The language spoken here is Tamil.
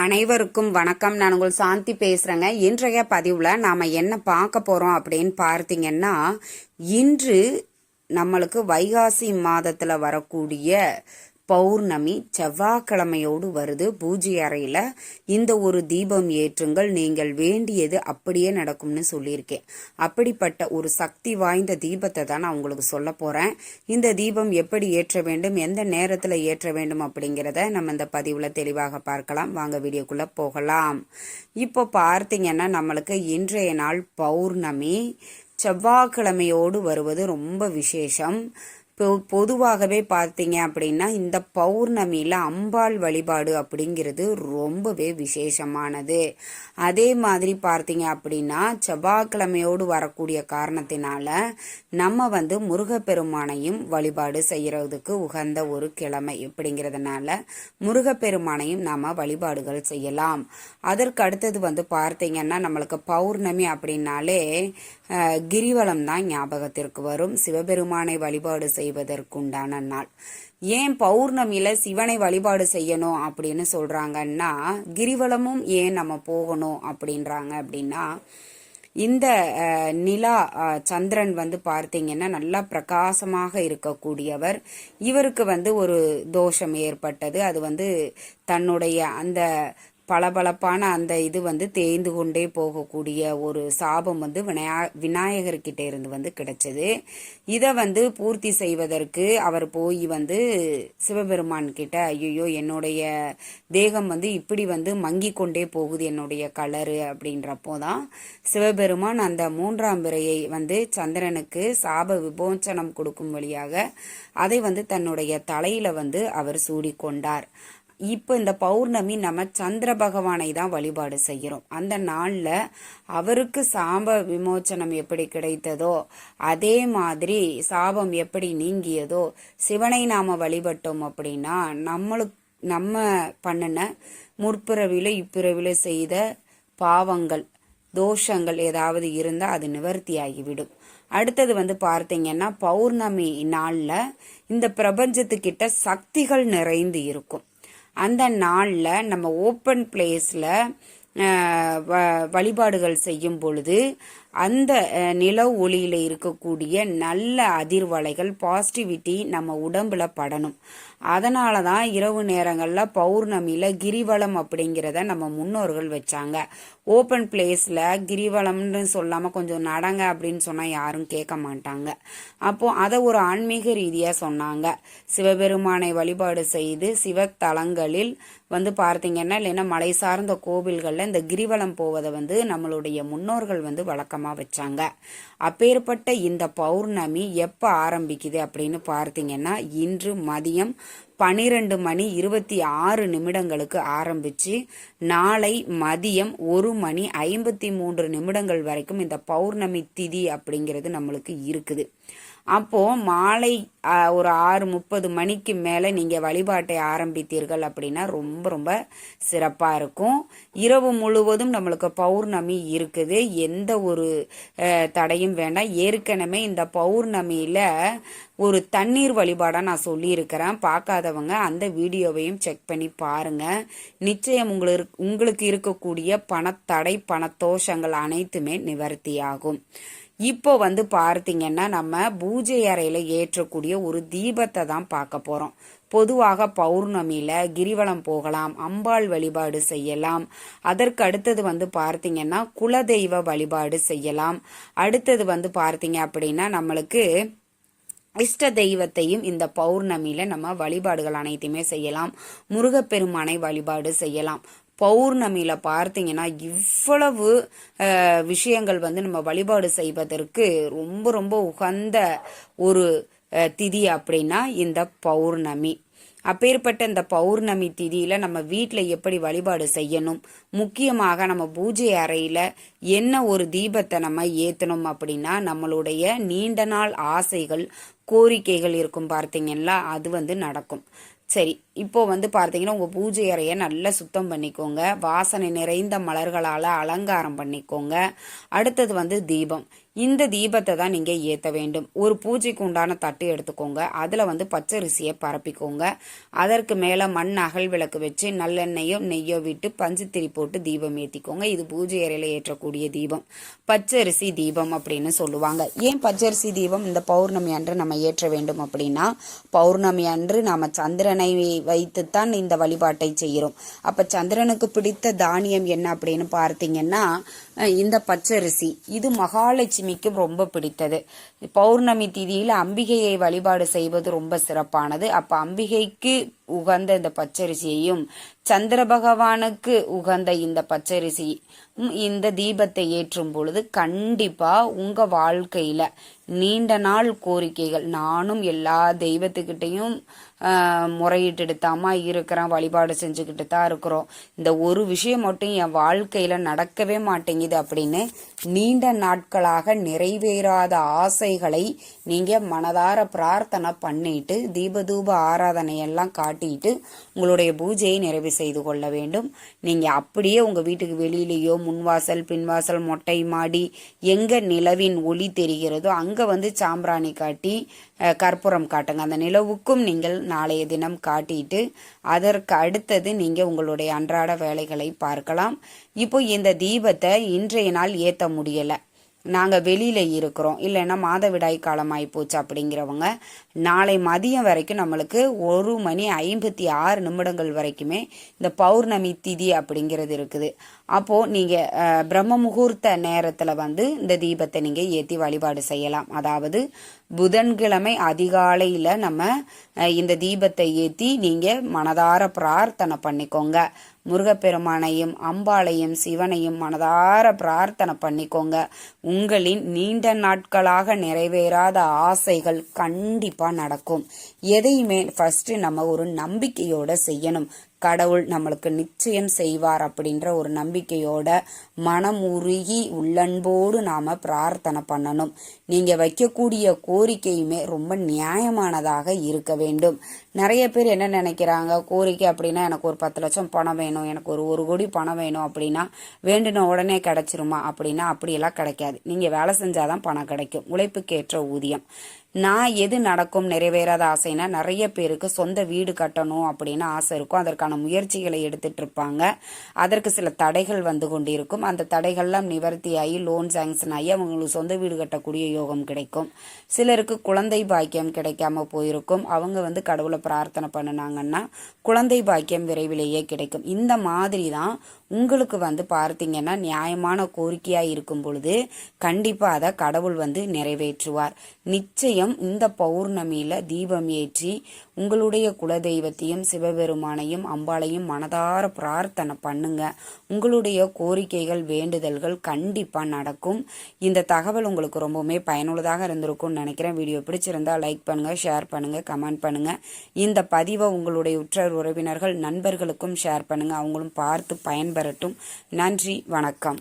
அனைவருக்கும் வணக்கம். நான் உங்கள் சாந்தி பேசுறேங்க. இன்றைய பதிவுல நாம என்ன பார்க்க போறோம் அப்படின்னு பார்த்தீங்கன்னா, இன்று நம்மளுக்கு வைகாசி மாதத்துல வரக்கூடிய பௌர்ணமி செவ்வாய்க்கிழமையோடு வருது. பூஜை அறையில இந்த ஒரு தீபம் ஏற்றுங்கள், நீங்கள் வேண்டியது அப்படியே நடக்கும்னு சொல்லியிருக்கேன். அப்படிப்பட்ட ஒரு சக்தி வாய்ந்த தீபத்தை தான் நான் உங்களுக்கு சொல்ல போறேன். இந்த தீபம் எப்படி ஏற்ற வேண்டும், எந்த நேரத்துல ஏற்ற வேண்டும் அப்படிங்கிறத நம்ம இந்த பதிவுல தெளிவாக பார்க்கலாம். வாங்க வீடியோக்குள்ள போகலாம். இப்போ பார்த்தீங்கன்னா, நம்மளுக்கு இன்றைய நாள் பௌர்ணமி செவ்வாய்க்கிழமையோடு வருவது ரொம்ப விசேஷம். பொதுவாகவே பார்த்தீங்க அப்படின்னா, இந்த பௌர்ணமியில அம்பாள் வழிபாடு அப்படிங்கிறது ரொம்பவே விசேஷமானது. அதே மாதிரி பார்த்தீங்க அப்படின்னா, செவ்வாய்க்கிழமையோடு வரக்கூடிய காரணத்தினால நம்ம முருகப்பெருமானையும் வழிபாடு செய்யறதுக்கு உகந்த ஒரு கிழமை அப்படிங்கிறதுனால முருகப்பெருமானையும் நாம வழிபாடுகள் செய்யலாம். அதற்கு அடுத்தது பார்த்தீங்கன்னா, நம்மளுக்கு பௌர்ணமி அப்படின்னாலே கிரிவலம் தான் ஞாபகத்திற்கு வரும். சிவபெருமானை வழிபாடு செய்வதற்குண்டான நாள். ஏன் பௌர்ணமியில சிவனை வழிபாடு செய்யணும் அப்படின்னு சொல்றாங்கன்னா, கிரிவலமும் ஏன் நம்ம போகணும் அப்படின்றாங்க அப்படின்னா, இந்த நிலா சந்திரன் பார்த்தீங்கன்னா நல்லா பிரகாசமாக இருக்கக்கூடியவர். இவருக்கு ஒரு தோஷம் ஏற்பட்டது. அது தன்னுடைய அந்த பளபளப்பான அந்த இது தேய்ந்து கொண்டே போகக்கூடிய ஒரு சாபம் விநாயகர்கிட்ட இருந்து கிடைச்சது. இதை பூர்த்தி செய்வதற்கு அவர் போய் சிவபெருமான் கிட்ட, ஐயோ என்னுடைய தேகம் இப்படி மங்கி கொண்டே போகுது, என்னுடைய கலரு அப்படின்றப்போதான் சிவபெருமான் அந்த 3ஆம் பிறையை சந்திரனுக்கு சாப விமோச்சனம் கொடுக்கும் வழியாக அதை தன்னுடைய தலையில அவர் சூடிக்கொண்டார். இப்போ இந்த பௌர்ணமி நம்ம சந்திர பகவானை தான் வழிபாடு செய்கிறோம். அந்த நாள்ல அவருக்கு சாப விமோச்சனம் எப்படி கிடைத்ததோ, அதே மாதிரி சாபம் எப்படி நீங்கியதோ, சிவனை நாம வழிபட்டோம் அப்படின்னா நம்ம பண்ணின முற்பிறவில இப்பிறவில செய்த பாவங்கள் தோஷங்கள் ஏதாவது இருந்தா அது நிவர்த்தி ஆகிவிடும். அடுத்தது பார்த்தீங்கன்னா, பௌர்ணமி நாள்ல இந்த பிரபஞ்சத்துக்கிட்ட சக்திகள் நிறைந்து இருக்கும். அந்த நாள்ல நம்ம ஓப்பன் பிளேஸ்ல வழிபாடுகள் செய்யும் பொழுது அந்த நிலவு ஒளியில இருக்கக்கூடிய நல்ல அதிர்வலைகள் பாசிட்டிவிட்டி நம்ம உடம்புல படணும். அதனாலதான் இரவு நேரங்கள்ல பௌர்ணமியில கிரிவலம் அப்படிங்கிறத நம்ம முன்னோர்கள் வச்சாங்க. ஓப்பன் பிளேஸ்ல கிரிவலம்னு சொல்லாம கொஞ்சம் நடங்க அப்படின்னு சொன்னா யாரும் கேட்க மாட்டாங்க. அப்போ அதை ஒரு ஆன்மீக ரீதியா சொன்னாங்க. சிவபெருமானை வழிபாடு செய்து சிவத்தலங்களில் பார்த்தீங்கன்னா, இல்லைன்னா மலை சார்ந்த கோவில்கள்ல இந்த கிரிவலம் போவதை நம்மளுடைய முன்னோர்கள் வழக்கமா வச்சாங்க. அப்பேற்பட்ட இந்த பௌர்ணமி எப்ப ஆரம்பிக்குது அப்படின்னு பார்த்தீங்கன்னா, இன்று மதியம் 12:26 ஆரம்பிச்சு நாளை மதியம் 1:53 வரைக்கும் இந்த பௌர்ணமி திதி அப்படிங்கிறது நம்மளுக்கு இருக்குது. அப்போ மாலை ஒரு 6:30 மேல நீங்க வழிபாட்டை ஆரம்பித்தீர்கள் அப்படின்னா ரொம்ப ரொம்ப சிறப்பா இருக்கும். இரவு முழுவதும் நம்மளுக்கு பௌர்ணமி இருக்குது. எந்த ஒரு தடையும் வேண்டாம். ஏற்கனவே இந்த பௌர்ணமியில ஒரு தண்ணீர் வழிபாடா நான் சொல்லியிருக்கிறேன். பார்க்காதவங்க அந்த வீடியோவையும் செக் பண்ணி பாருங்க. நிச்சயம் உங்களுக்கு இருக்கக்கூடிய பணத்தடை பணத்தோஷங்கள் அனைத்துமே நிவர்த்தி ஆகும். இப்போ பார்த்தீங்கன்னா, நம்ம பூஜை அறையில ஏற்றக்கூடிய ஒரு தீபத்தை தான் பார்க்க போறோம். பொதுவாக பௌர்ணமியில கிரிவலம் போகலாம், அம்பாள் வழிபாடு செய்யலாம். அதற்கு அடுத்தது பார்த்தீங்கன்னா, குலதெய்வ வழிபாடு செய்யலாம். அடுத்தது பார்த்தீங்க அப்படின்னா, நம்மளுக்கு இஷ்ட தெய்வத்தையும் இந்த பௌர்ணமியில நம்ம வழிபாடுகள் அனைத்துமே செய்யலாம். முருகப்பெருமானை வழிபாடு செய்யலாம். பௌர்ணமியில பார்த்தீங்கன்னா, இவ்வளவு விஷயங்கள் நம்ம வழிபாடு செய்வதற்கு ரொம்ப ரொம்ப உகந்த ஒரு திதி அப்படின்னா இந்த பௌர்ணமி. அப்பேற்பட்ட இந்த பௌர்ணமி திதியில நம்ம வீட்டில் எப்படி வழிபாடு செய்யணும், முக்கியமாக நம்ம பூஜை அறையில என்ன ஒரு தீபத்தை நம்ம ஏத்தணும் அப்படின்னா, நம்மளுடைய நீண்ட நாள் ஆசைகள் கோரிக்கைகள் இருக்கும் பார்த்தீங்கன்னா, அது நடக்கும். சரி, இப்போ வந்து பார்த்தீங்கன்னா உங்கள் பூஜை அறையை நல்லா சுத்தம் பண்ணிக்கோங்க. வாசனை நிறைந்த மலர்களால் அலங்காரம் பண்ணிக்கோங்க. அடுத்தது வந்து தீபம். இந்த தீபத்தை தான் நீங்கள் ஏற்ற வேண்டும். ஒரு பூஜைக்கு உண்டான தட்டு எடுத்துக்கோங்க. அதில் வந்து பச்சரிசியை பரப்பிக்கோங்க. அதற்கு மேலே மண் அகல் விளக்கு வச்சு நல்லெண்ணெயோ நெய்யோ விட்டு பஞ்சுத்திரி போட்டு தீபம் ஏற்றிக்கோங்க. இது பூஜை அறையில் ஏற்றக்கூடிய தீபம், பச்சரிசி தீபம் அப்படின்னு சொல்லுவாங்க. ஏன் பச்சரிசி தீபம் இந்த பௌர்ணமி அன்று நம்ம ஏற்ற வேண்டும் அப்படின்னா, பௌர்ணமி அன்று நாம் சந்திரனை வைத்துத்தான் இந்த வழிபாட்டை செய்கிறோம். அப்போ சந்திரனுக்கு பிடித்த தானியம் என்ன அப்படின்னு பார்த்தீங்கன்னா இந்த பச்சரிசி. இது மகாலட்சுமிக்கு ரொம்ப பிடித்தது. பௌர்ணமி திதியில் அம்பிகையை வழிபாடு செய்வது ரொம்ப சிறப்பானது. அப்ப அம்பிகைக்கு உகந்த இந்த பச்சரிசியையும் சந்திர பகவானுக்கு உகந்த இந்த பச்சரிசி இந்த தீபத்தை ஏற்றும் பொழுது கண்டிப்பா உங்க வாழ்க்கையில நீண்ட நாள் கோரிக்கைகள், நானும் எல்லா தெய்வத்துக்கிட்டையும் முறையிட்டு எடுத்தாமா இருக்கிறேன், வழிபாடு செஞ்சுக்கிட்டு தான் இருக்கிறோம், இந்த ஒரு விஷயம் மட்டும் என் வாழ்க்கையில நடக்கவே மாட்டேங்குது அப்படின்னு நீண்ட நாட்களாக நிறைவேறாத ஆசைகளை நீங்க மனதார பிரார்த்தனை பண்ணிட்டு தீபதூப ஆராதனையெல்லாம் காட்டிட்டு உங்களுடைய பூஜையை நிறைவு செய்து கொள்ள வேண்டும். நீங்க அப்படியே உங்க வீட்டுக்கு வெளியிலேயோ முன்வாசல் பின்வாசல் மொட்டை மாடி எங்க நிலவின் ஒளி தெரிகிறதோ அங்க வந்து சாம்பிராணி காட்டி கற்பூரம் காட்டுங்க. அந்த நிலவுக்கும் நீங்கள் நாளைய தினம் காட்டிட்டு அதற்கு அடுத்தது நீங்க உங்களுடைய அன்றாட வேலைகளை பார்க்கலாம். இப்போ இந்த தீபத்தை இன்றைய நாள் ஏற்ற முடியல, நாங்கள் வெளியில் இருக்கிறோம், இல்லைன்னா மாதவிடாய் காலமாகி போச்சு அப்படிங்கிறவங்க நாளை மதியம் வரைக்கும் நம்மளுக்கு 1:56 வரைக்குமே இந்த பௌர்ணமி திதி அப்படிங்கிறது இருக்குது. அப்போது நீங்கள் பிரம்ம முகூர்த்த நேரத்தில் வந்து இந்த தீபத்தை நீங்கள் ஏற்றி வழிபாடு செய்யலாம். அதாவது புதன்கிழமை அதிகாலையில் நம்ம இந்த தீபத்தை ஏற்றி நீங்கள் மனதார பிரார்த்தனை பண்ணிக்கோங்க. முருகப்பெருமானையும் அம்பாளையும் சிவனையும் மனதார பிரார்த்தனை பண்ணிக்கோங்க. உங்களின் நீண்ட நாட்களாக நிறைவேறாத ஆசைகள் கண்டிப்பா நடக்கும். எதையுமே ஃபர்ஸ்ட் நம்ம ஒரு நம்பிக்கையோட செய்யணும். கடவுள் நம்மளுக்கு நிச்சயம் செய்வார் அப்படின்ற ஒரு நம்பிக்கையோட மனம் உருகி உள்ளன்போடு நாம பிரார்த்தனை பண்ணணும். நீங்க வைக்கக்கூடிய கோரிக்கையுமே ரொம்ப நியாயமானதாக இருக்க வேண்டும். நிறைய பேர் என்ன நினைக்கிறாங்க, கோரிக்கை அப்படின்னா எனக்கு ஒரு 10 லட்சம் பணம் வேணும், எனக்கு ஒரு 1 கோடி பணம் வேணும் அப்படின்னா வேண்டுன உடனே கிடைச்சிருமா அப்படின்னா அப்படியெல்லாம் கிடைக்காது. நீங்க வேலை செஞ்சாதான் பணம் கிடைக்கும், உழைப்புக்கேற்ற ஊதியம். நான் எது நடக்கும் நிறைவேறாத ஆசைனா, நிறைய பேருக்கு சொந்த வீடு கட்டணும் அப்படின்னு ஆசை இருக்கும், அதற்கான முயற்சிகளை எடுத்துட்டு இருப்பாங்க. அதற்கு சில தடைகள் வந்து கொண்டிருக்கும். அந்த தடைகள்லாம் நிவர்த்தி ஆகி லோன் சாங்ஷன் ஆகி அவங்களுக்கு சொந்த வீடு கட்டக்கூடிய யோகம் கிடைக்கும். சிலருக்கு குழந்தை பாக்கியம் கிடைக்காம போயிருக்கும். அவங்க வந்து கடவுளை பிரார்த்தனை பண்ணினாங்கன்னா குழந்தை பாக்கியம் விரைவிலேயே கிடைக்கும். இந்த மாதிரி தான் உங்களுக்கு வந்து பார்த்தீங்கன்னா நியாயமான கோரிக்கையாக இருக்கும் பொழுது கண்டிப்பாக அதை கடவுள் வந்து நிறைவேற்றுவார். நிச்சயம் இந்த பௌர்ணமியில தீபம் ஏற்றி உங்களுடைய குலதெய்வத்தையும் சிவபெருமானையும் அம்பாளையும் மனதார பிரார்த்தனை பண்ணுங்க. உங்களுடைய கோரிக்கைகள் வேண்டுதல்கள் கண்டிப்பாக நடக்கும். இந்த தகவல் உங்களுக்கு ரொம்பவுமே பயனுள்ளதாக இருந்திருக்கும்னு நினைக்கிறேன். வீடியோ பிடிச்சிருந்தா லைக் பண்ணுங்க, ஷேர் பண்ணுங்க, கமெண்ட் பண்ணுங்க. இந்த பதிவை உங்களுடைய உற்றார் உறவினர்கள் நண்பர்களுக்கும் ஷேர் பண்ணுங்க, அவங்களும் பார்த்து பயன்பெறட்டும். நன்றி, வணக்கம்.